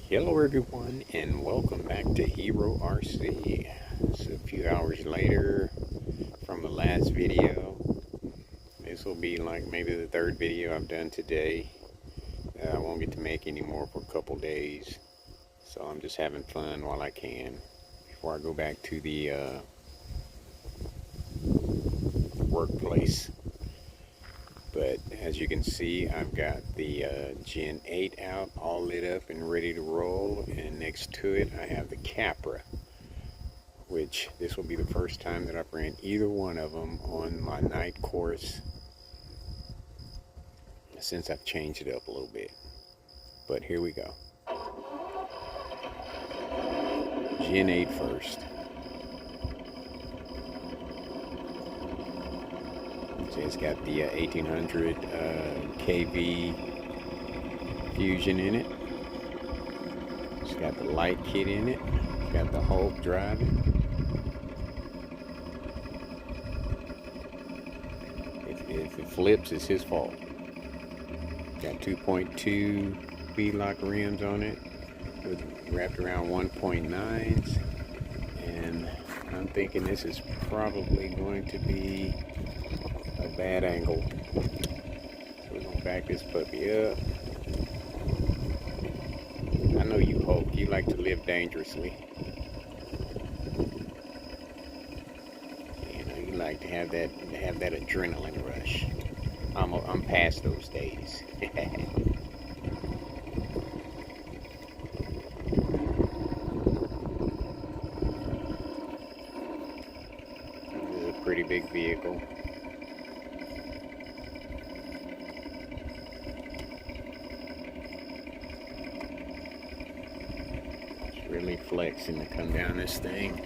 Hello everyone and welcome back to HERORC. So a few hours later from the last video. This will be like maybe the third video I've done today. I won't get to make any more for a couple days. So I'm just having fun while I can before I go back to the workplace. But as you can see, I've got the Gen 8 out, all lit up and ready to roll. And next to it, I have the Capra, which this will be the first time that I've ran either one of them on my night course since I've changed it up a little bit. But here we go. Gen 8 first. So it's got the 1800 kV fusion in it. It's got the light kit in it. It's got the Hulk driving. If it flips, it's his fault. Got 2.2 V-lock rims on it with wrapped around 1.9s, and I'm thinking this is probably going to be a bad angle. So we're gonna back this puppy up. I know you Hulk, you like to live dangerously. You know, you like to have that adrenaline rush. I'm past those days. This is a pretty big vehicle. It's really flexing to come down this thing.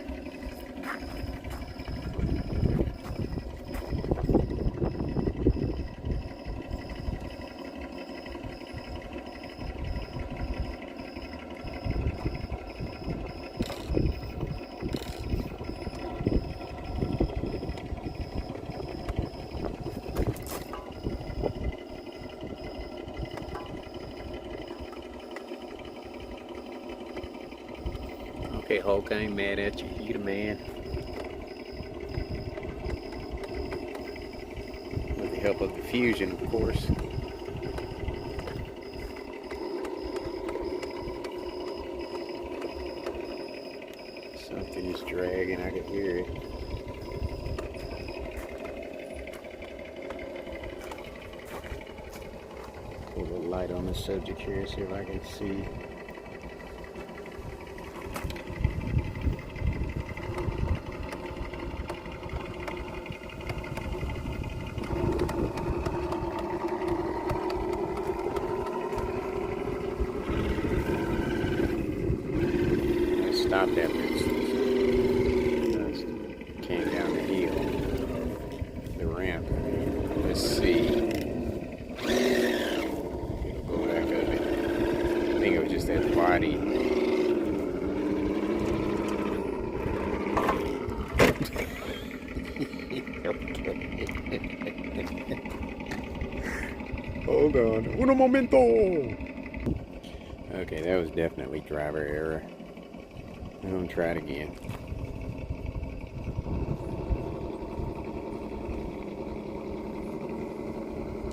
Okay, Hulk, I ain't mad at you. You the man. With the help of the fusion, of course. Something is dragging, I can hear it. Put a little light on the subject here, see if I can see. Stop that, came down the hill, the ramp. Let's see. It'll go back up it. I think it was just that body. Hold on. Un momento. Okay, that was definitely driver error. I'm gonna try it again.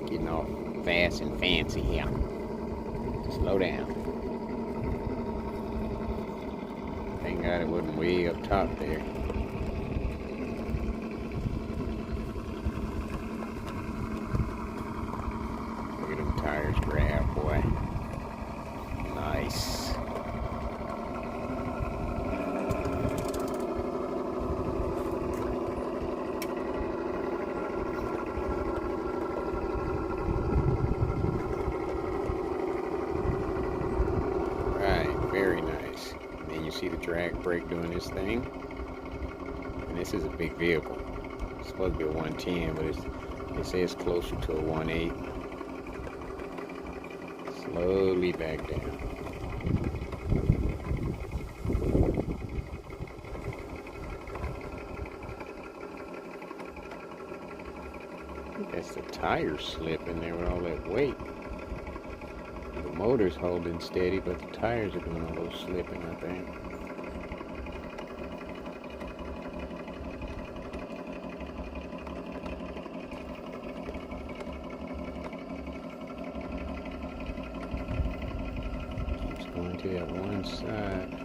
Getting all fast and fancy here. Slow down. Thank God it wasn't way up top there. Look at them tires grab, boy. Nice. Very nice. And then you see the drag brake doing this thing. And this is a big vehicle. It's supposed to be a 110, but they say it's closer to a 1.8. Slowly back down. I think that's the tires slipping there with all that weight. The motor's holding steady, but the tires are doing a little slipping, I think. Keeps going to that one side.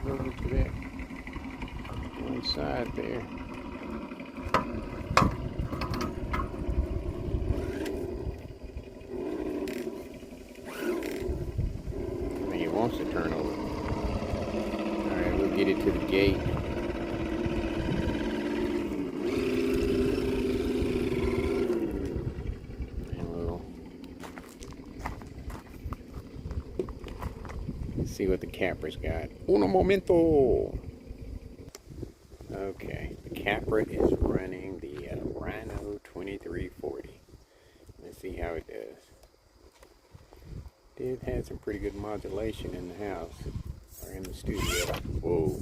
Over to that one side there. I think it wants to turn over. Alright, we'll get it to the gate. And we'll see what the Capra's got. Uno momento! Okay, the Capra is running the Rhino 2340. Let's see how it does. Did have some pretty good modulation in the house, or in the studio. Whoa.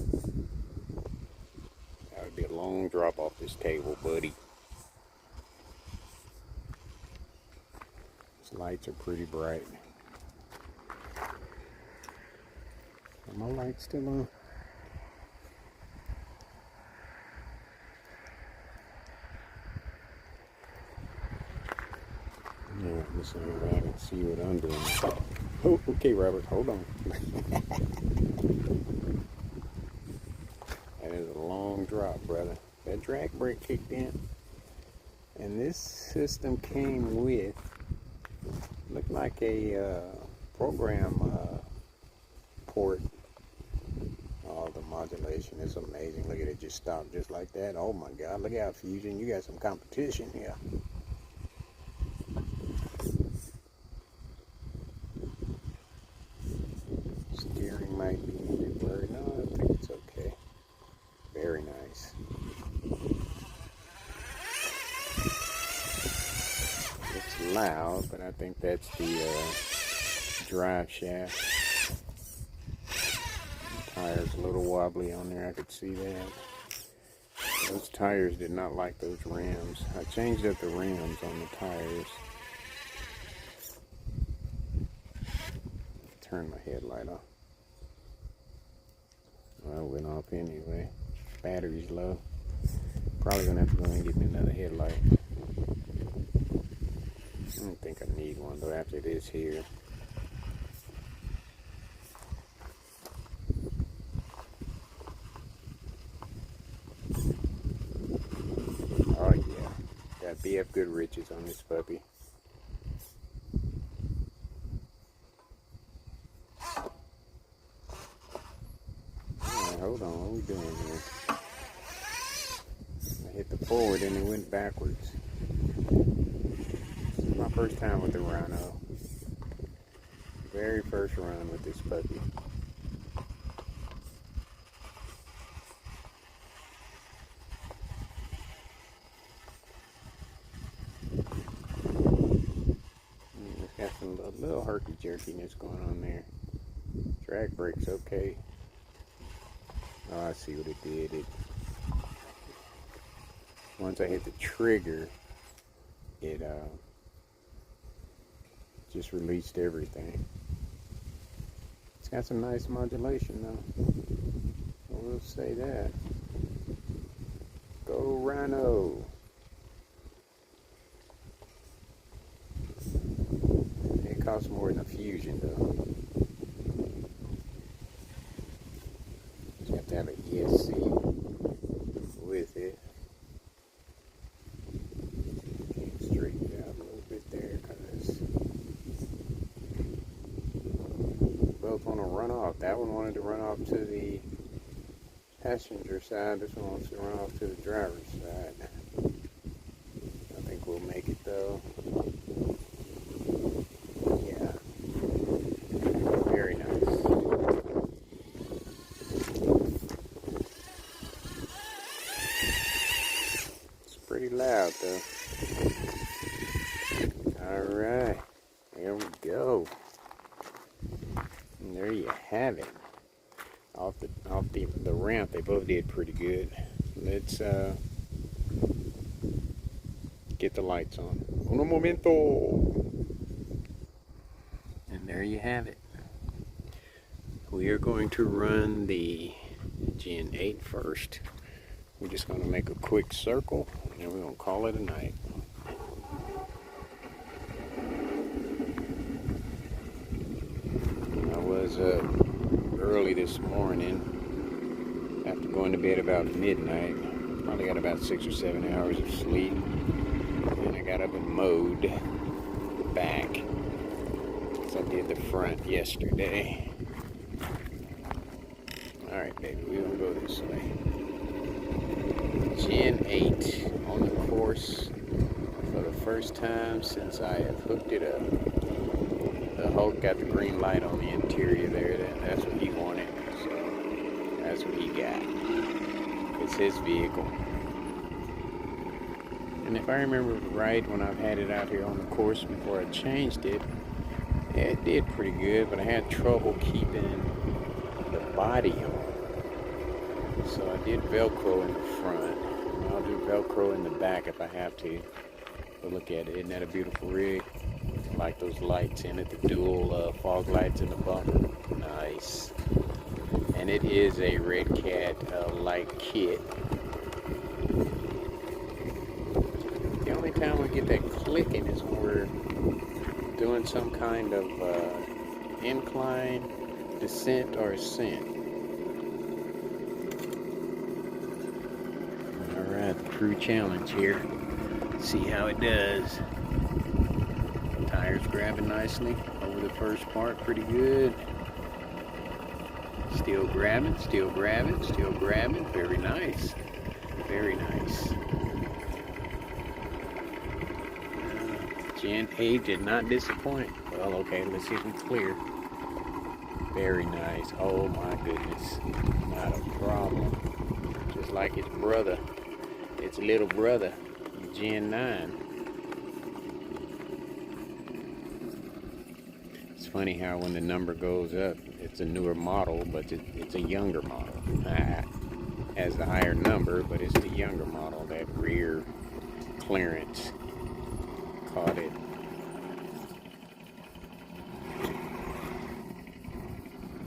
That would be a long drop off this table, buddy. These lights are pretty bright. Are my lights still on? Yeah, listen here, I can see what I'm doing. Oh, okay, Robert, hold on. That is a long drop, brother. That drag brake kicked in. And this system came with, looked like a program port. Oh, the modulation is amazing. Look at it, just stopped just like that. Oh my God, look out, Fusion, you got some competition here. Steering might be a bit blurry. No, I think it's okay. Very nice. It's loud, but I think that's the drive shaft. Tires a little wobbly on there, I could see that. Those tires did not like those rims. I changed up the rims on the tires. Turn my headlight off. Well, it went off anyway. Battery's low. Probably gonna have to go and get me another headlight. I don't think I need one though after this here. Oh yeah, got BF Goodrich's on this puppy. Hold on, what are we doing here? I hit the forward and it went backwards. This is my first time with the Rhino. Very first run with this puppy. It's got a little herky-jerkiness going on there. Drag brake's okay. Oh, I see what it did. Once I hit the trigger, it just released everything. It's got some nice modulation though. I will say that. Go Rhino! It costs more than a Fusion though. You have to have an ESC with it. Straighten it out a little bit there because both want to run off. That one wanted to run off to the passenger side. This one wants to run off to the driver's side. I think we'll make it though. Yeah. Very nice. Pretty loud though. Alright, there we go. And there you have it. the ramp, they both did pretty good. Let's get the lights on. Un momento. And there you have it. We are going to run the Gen 8 first. We're just going to make a quick circle and we're going to call it a night. I was up early this morning after going to bed about midnight. Probably got about 6 or 7 hours of sleep. And I got up and mowed the back. So I did the front yesterday. Alright, baby, we're going to go this way. Gen 8 on the course for the first time since I have hooked it up. The Hulk got the green light on the interior there. That's what he wanted, so that's what he got. It's his vehicle. And if I remember right, when I've had it out here on the course before I changed it, it did pretty good, but I had trouble keeping the body on. So I did Velcro in the front, and I'll do Velcro in the back if I have to. But look at it, isn't that a beautiful rig? I like those lights in it, the dual fog lights in the bumper. Nice. And it is a Red Cat light kit. The only time we get that clicking is when we're doing some kind of incline, descent, or ascent. Alright, the crew challenge here. See how it does. Tires grabbing nicely over the first part, pretty good. Still grabbing, still grabbing, still grabbing. Very nice. Very nice. Gen 8 did not disappoint. Well, okay, let's see if it's clear. Very nice. Oh my goodness. Not a problem. Just like its brother. Its little brother, Gen 9. It's funny how when the number goes up, it's a newer model, but it's a younger model. Has the higher number, but it's the younger model. That rear clearance caught it.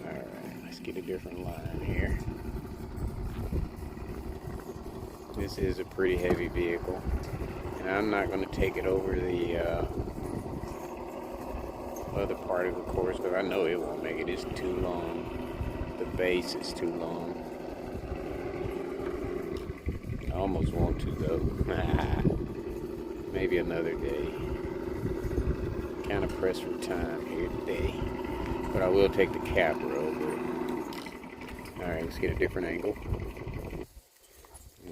Alright, let's get a different line here. This is a pretty heavy vehicle, and I'm not going to take it over the other part of the course because I know it won't make it. It's too long. The base is too long. I almost want to though. Maybe another day. Kind of pressed for time here today, but I will take the capper over it. Alright, let's get a different angle.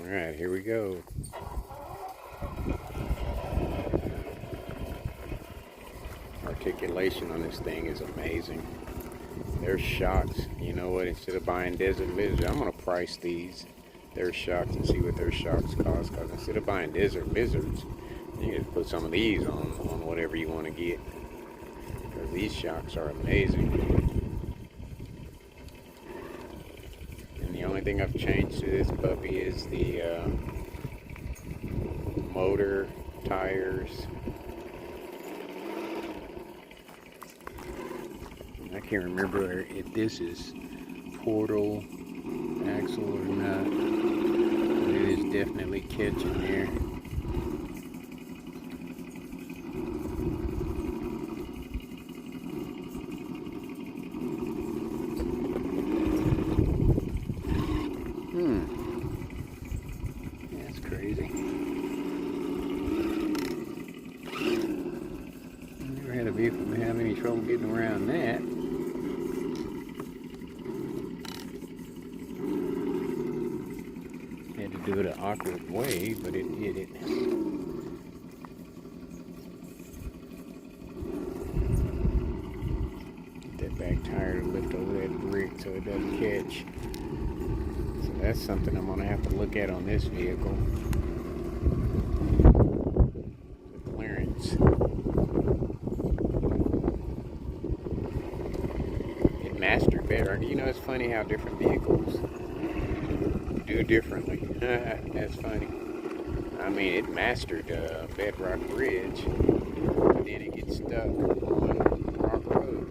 Alright, here we go. Articulation on this thing is amazing. Their shocks, you know what, instead of buying Desert Lizard, I'm going to price these, their shocks, and see what their shocks cost, because instead of buying Desert Lizards, you can put some of these on whatever you want to get, because these shocks are amazing. The only thing I've changed to this puppy is the motor, tires. I can't remember if this is portal axle or not, but it is definitely catching there. That's crazy. Never had a vehicle to have any trouble getting around that. Had to do it an awkward way, but it did it. Get that back tire to lift over that brick so it doesn't catch. That's something I'm going to have to look at on this vehicle. The clearance. It mastered better. You know, it's funny how different vehicles do differently. That's funny. I mean, it mastered Bedrock Bridge, but then it gets stuck on Rock Road,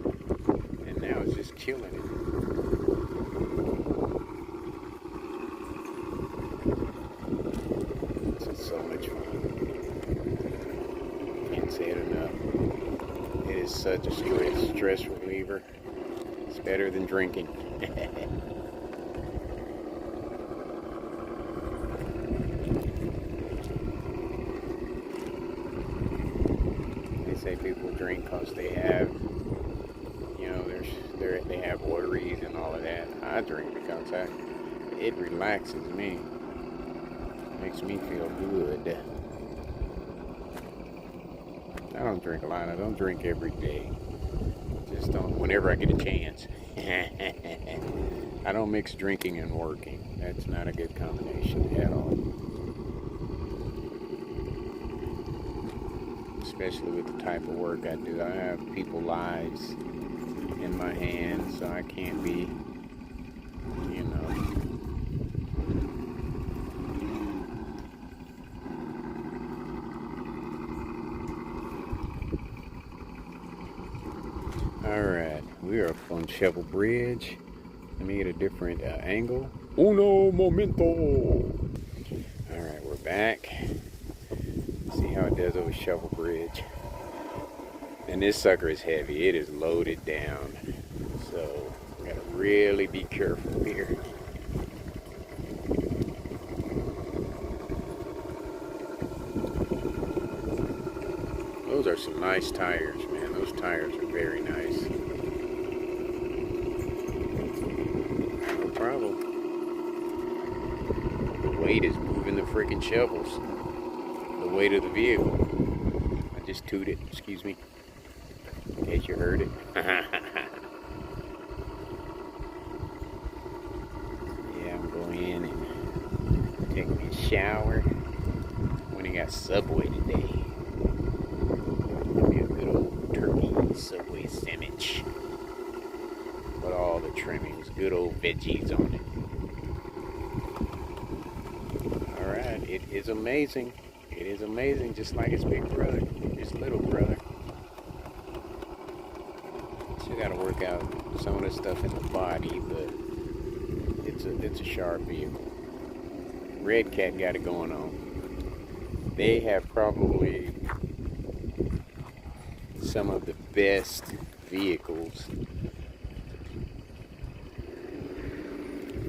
and now it's just killing it. This is so much fun. Can't say it enough. It is such a stress reliever. It's better than drinking. Say people drink because they have, you know, they have wateries and all of that. I drink because it relaxes me, makes me feel good. I don't drink a lot. I don't drink every day. Just don't whenever I get a chance. I don't mix drinking and working. That's not a good combination at all. Especially with the type of work I do. I have people's lives in my hands, so I can't be, you know. Alright, we are up on Shovel Bridge. Let me get a different angle. Uno momento! Alright, we're back. See how it does over Shovel Bridge. And this sucker is heavy. It is loaded down. So we gotta really be careful here. Those are some nice tires, man. Those tires are very nice. No problem. The weight is moving the freaking shovels. The weight of the vehicle. I just tooted, excuse me, in case you heard it. Yeah, I'm going in and taking me a shower. When I got Subway today. Give me a good old turkey Subway sandwich. With all the trimmings, good old veggies on it. Alright, it is amazing. It is amazing, just like his big brother, his little brother. Still got to work out some of the stuff in the body, but it's a sharp vehicle. Red Cat got it going on. They have probably some of the best vehicles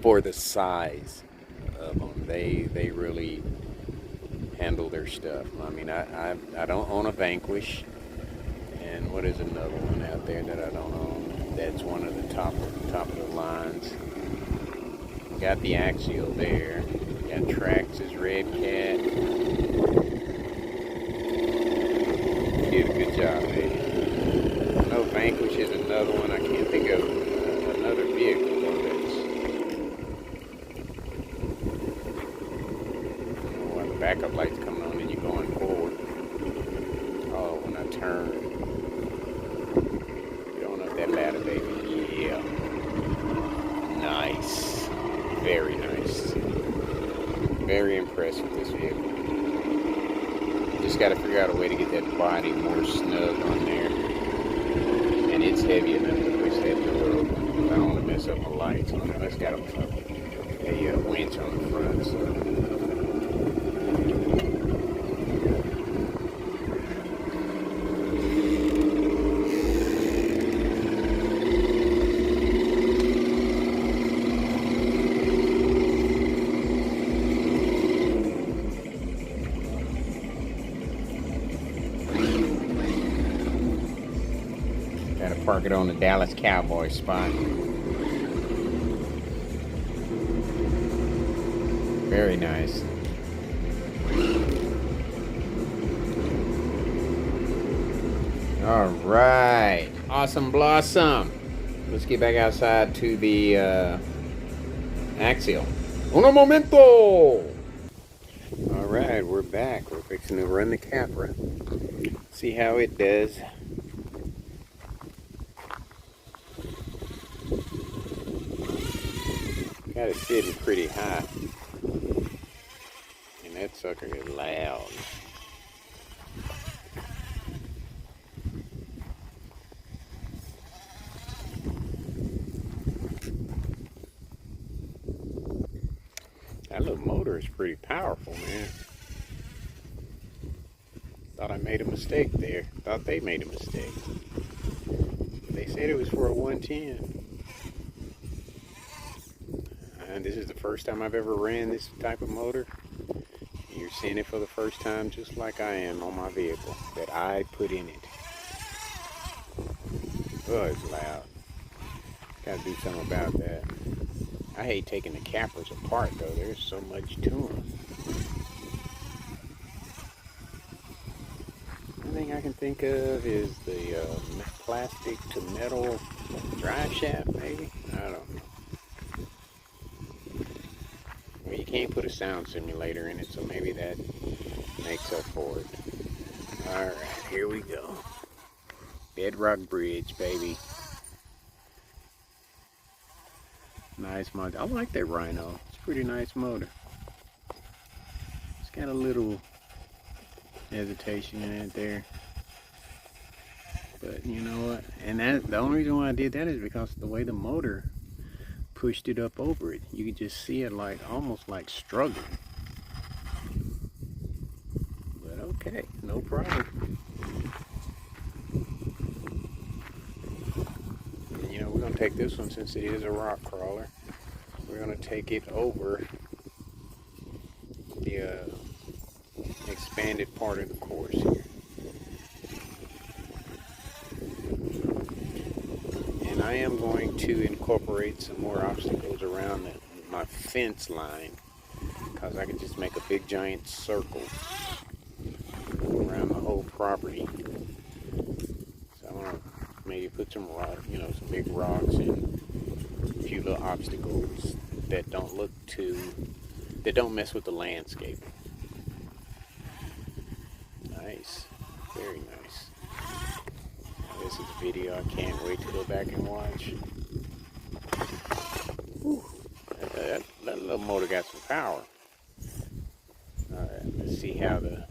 for the size of them. They really handle their stuff. I mean, I don't own a Vanquish, and what is another one out there that I don't own? That's one of the top of the lines. Got the Axial there. Got Trax's Red Cat. Did a good job, baby. I know Vanquish is another one. I can't think of another vehicle though that's. When the backup light's coming on and you're going forward. Oh, when I turn. You don't know if that ladder, baby. Yeah. Nice. Very nice. Very impressed with this vehicle. Just got to figure out a way to get that body more snug on there. And it's heavy enough to push that door open. I don't want to mess up my lights on it. It's got a winch on the front. So. Park it on the Dallas Cowboys spot. Very nice. All right, awesome blossom. Let's get back outside to the Axial. Uno momento. All right, we're back. We're fixing to run the Capra. See how it does. Got it sitting pretty high. And that sucker is loud. That little motor is pretty powerful, man. Thought I made a mistake there. Thought they made a mistake. They said it was for a 110. And this is the first time I've ever ran this type of motor. You're seeing it for the first time just like I am on my vehicle that I put in it. Oh, it's loud. Gotta do something about that. I hate taking the cappers apart though. There's so much to them. The thing I can think of is the plastic to metal drive shaft, maybe? I don't know. Well, you can't put a sound simulator in it, so maybe that makes up for it. Alright, here we go. Bedrock Bridge, baby. Nice motor. I like that Rhino. It's a pretty nice motor. It's got a little hesitation in it there. But you know what? And that the only reason why I did that is because the way the motor pushed it up over it. You could just see it like almost like struggling. But okay, no problem. And, you know, we're gonna take this one since it is a rock crawler. We're gonna take it over the expanded part of the course here. And I am going to incorporate some more obstacles around my fence line, because I can just make a big giant circle around the whole property. So I want to maybe put some rock, you know, some big rocks and a few little obstacles that don't mess with the landscape. Nice, very nice. This is a video I can't wait to go back and watch. Whew. That little motor got some power. Alright, let's see how the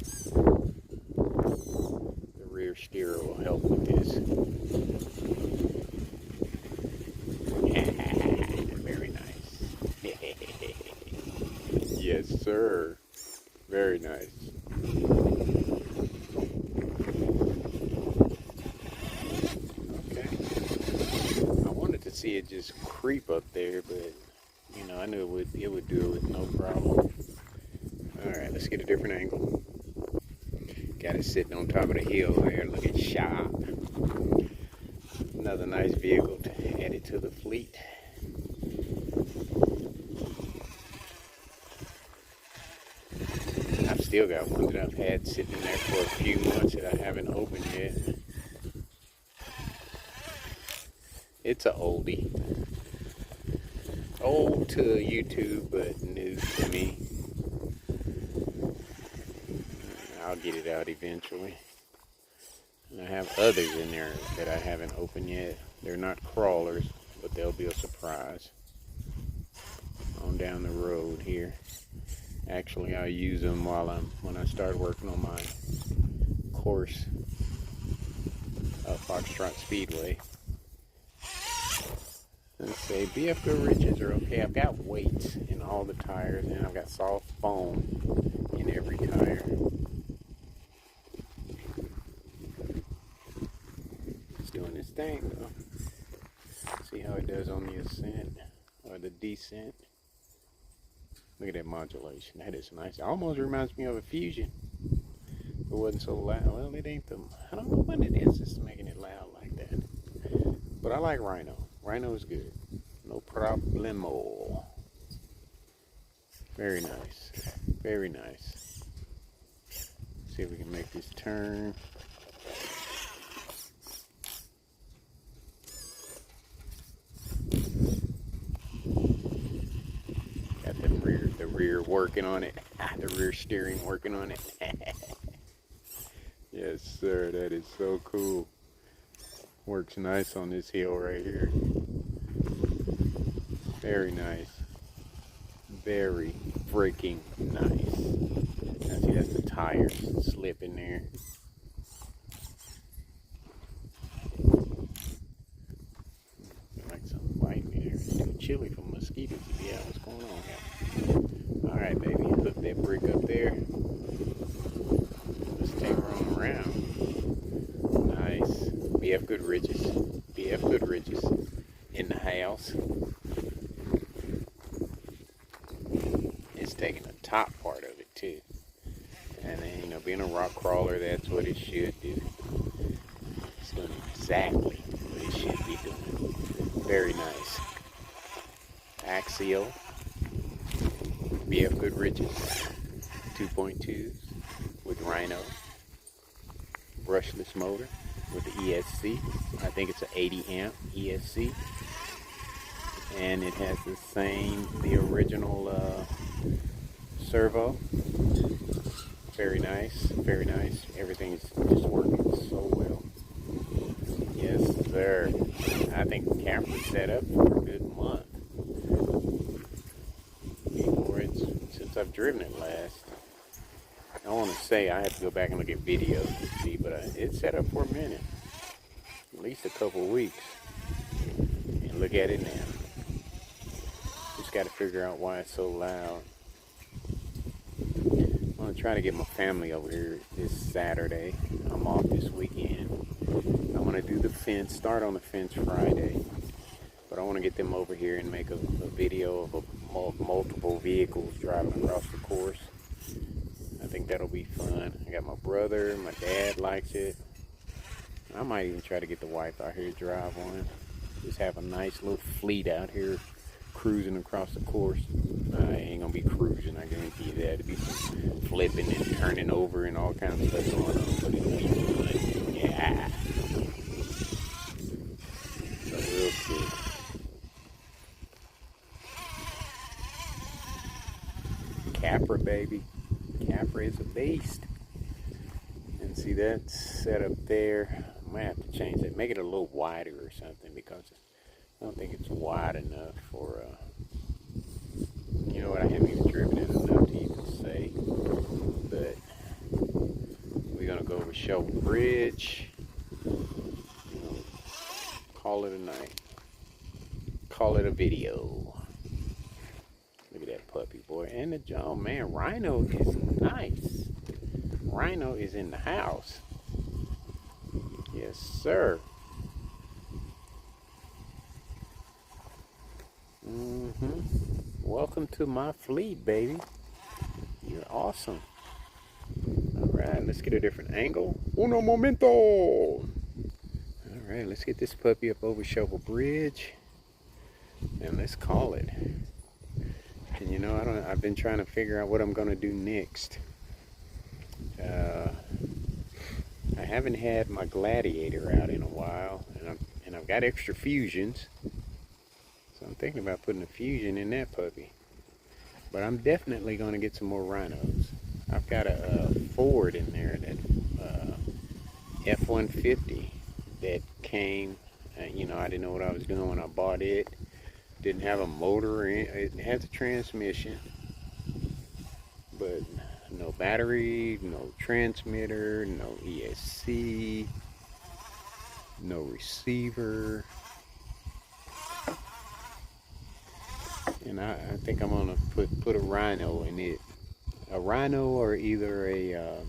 rear steer will help with this. Very nice. Yes, sir. Very nice. See it just creep up there, but you know, I knew it would do it with no problem. Alright, let's get a different angle. Got it sitting on top of the hill there, looking sharp. Another nice vehicle to add it to the fleet. I've still got one that I've had sitting there for a few months that I haven't opened yet. It's a oldie. Old to YouTube, but new to me. I'll get it out eventually. And I have others in there that I haven't opened yet. They're not crawlers, but they'll be a surprise on down the road here. Actually, I'll use them when I start working on my course at Foxtrot Speedway. Let's say BF Riches are okay. I've got weights in all the tires, and I've got soft foam in every tire. It's doing its thing though. See how it does on the ascent or the descent. Look at that modulation. That is nice. It almost reminds me of a Fusion. If it wasn't so loud. Well, it ain't the. I don't know what it is that's making it loud like that. But I like Rhino. Rhino is good. No problemo. Very nice. Very nice. See if we can make this turn. Got the rear working on it. The rear steering working on it. Yes, sir. That is so cool. Works nice on this hill right here. Very nice. Very freaking nice. Now see, that's the tires slip in there. Like something biting me there. It's too chilly for mosquitoes to be out. What's going on here? Alright, baby. Hook that brick up there. Let's take her on around. Nice. BF Goodrich's. BF Goodrich's in the house. It's taking the top part of it too. And then, you know, being a rock crawler, that's what it should do. It's doing exactly what it should be doing. Very nice. Axial. BF Goodrich's 2.2 with Rhino. Brushless motor with the ESC. I think it's an 80 amp ESC. And it has the original servo. Very nice, very nice. Everything is just working so well. Yes, sir. I think the camera's set up for a good month. Since I've driven it last. I want to say I have to go back and look at videos to see, but it's set up for a minute. At least a couple of weeks. And look at it now. Just got to figure out why it's so loud. I'm going to try to get my family over here this Saturday. I'm off this weekend. I'm going to do the fence, start on the fence Friday. But I want to get them over here and make a video of multiple vehicles driving across the course. I think that'll be fun. I got my brother, my dad likes it. I might even try to get the wife out here to drive one. Just have a nice little fleet out here cruising across the course. I ain't gonna be cruising, I guarantee you that. It'll be some flipping and turning over and all kinds of stuff going on, but it'll be fun. Yeah. So real good. Capra, baby. Capra is a beast. And see, that's set up there. I might have to change that, make it a little wider or something, because I don't think it's wide enough for you know what, I haven't even driven it enough to even say. But we're gonna go over Shovel Bridge. You know, call it a night. Call it a video. Look at that puppy, boy. And the jaw, man, Rhino is nice. Rhino is in the house. Yes, sir. Welcome to my fleet, baby. You're awesome. Alright, let's get a different angle. Uno momento! Alright, let's get this puppy up over Shovel Bridge. And let's call it. And you know, I've been trying to figure out what I'm gonna do next. I haven't had my Gladiator out in a while, and I've got extra fusions, so I'm thinking about putting a fusion in that puppy. But I'm definitely going to get some more Rhinos. I've got a Ford in there, that F-150 that came. You know, I didn't know what I was doing when I bought it. Didn't have a motor in it. It has a transmission, but no battery, no transmitter, no ESC, no receiver. And I think I'm gonna put a Rhino in it. A Rhino, or either a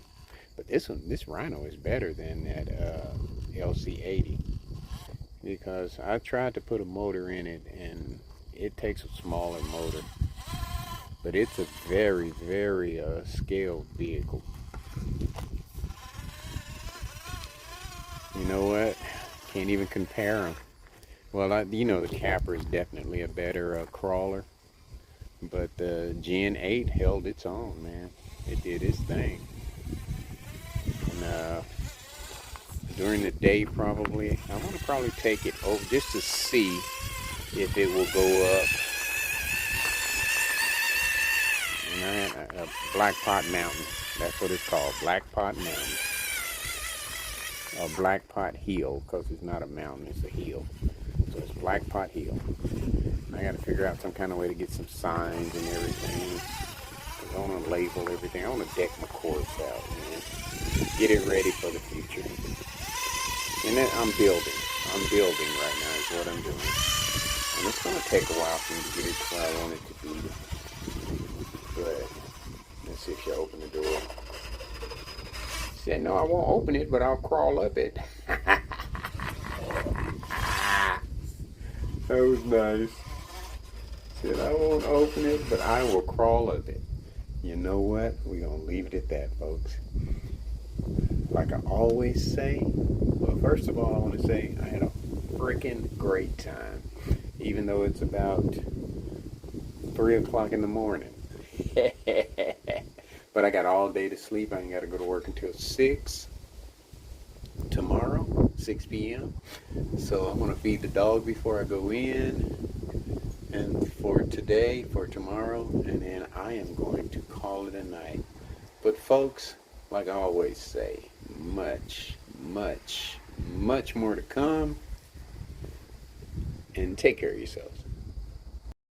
but this Rhino is better than that LC80, because I tried to put a motor in it and it takes a smaller motor. But it's a very, very scaled vehicle. You know what? Can't even compare them. Well, you know, the Capra is definitely a better crawler. But the Gen 8 held its own, man. It did its thing. And during the day, probably, I want to probably take it over just to see if it will go up. Black Pot Mountain, that's what it's called, Black Pot Mountain, or Black Pot Hill, because it's not a mountain, it's a hill, so it's Black Pot Hill. I got to figure out some kind of way to get some signs and everything. I want to label everything. I want to deck my course out, man. Get it ready for the future. And then I'm building. I'm building right now is what I'm doing. And it's going to take a while for me to get it to where I want it to be. But let's see if she'll open the door. She said, no, I won't open it, but I'll crawl up it. That was nice. Said, I won't open it, but I will crawl up it. You know what? We're going to leave it at that, folks. Like I always say, well, first of all, I want to say I had a freaking great time. Even though it's about 3 o'clock in the morning. But I got all day to sleep. I ain't got to go to work until 6 tomorrow, 6 p.m. So I'm going to feed the dog before I go in. And for today, for tomorrow, and then I am going to call it a night. But folks, like I always say, much, much, much more to come. And take care of yourselves.